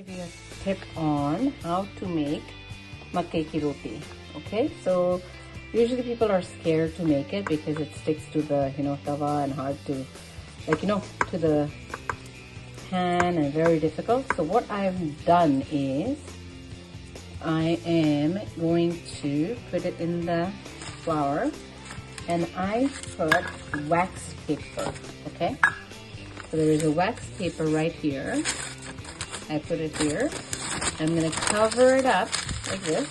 give you a tip on how to make Makki Roti. Okay, so usually people are scared to make it because it sticks to the tawa and hard to to the pan and very difficult. So what I've done is I am going to put it in the flour and I put wax paper. Okay, so there is a wax paper right here. I put it here. I'm going to cover it up like this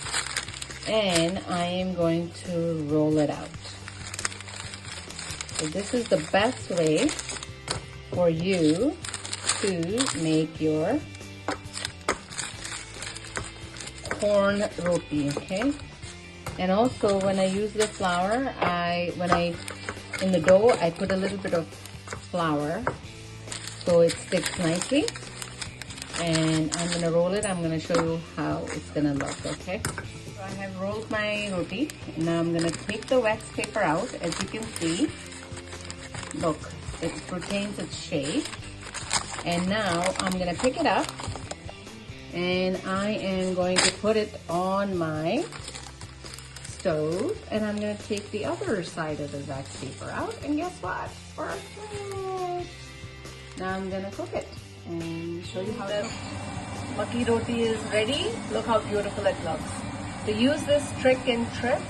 and I am going to roll it out. So this is the best way for you to make your corn roti, okay? And also when I use the flour, in the dough, I put a little bit of flour so it sticks nicely. And I'm gonna roll it. I'm gonna show you how it's gonna look, okay? So I have rolled my roti. And now I'm gonna take the wax paper out. As you can see, look, it retains its shape. And now I'm gonna pick it up and I am going to put it on my stove and I'm gonna take the other side of the wax paper out and guess what? Perfect! Now I'm gonna cook it and show you how the Makki Roti is ready. Look how beautiful it looks. So use this trick and tricks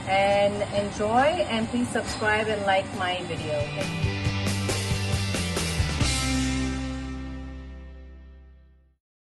and enjoy, and please subscribe and like my video.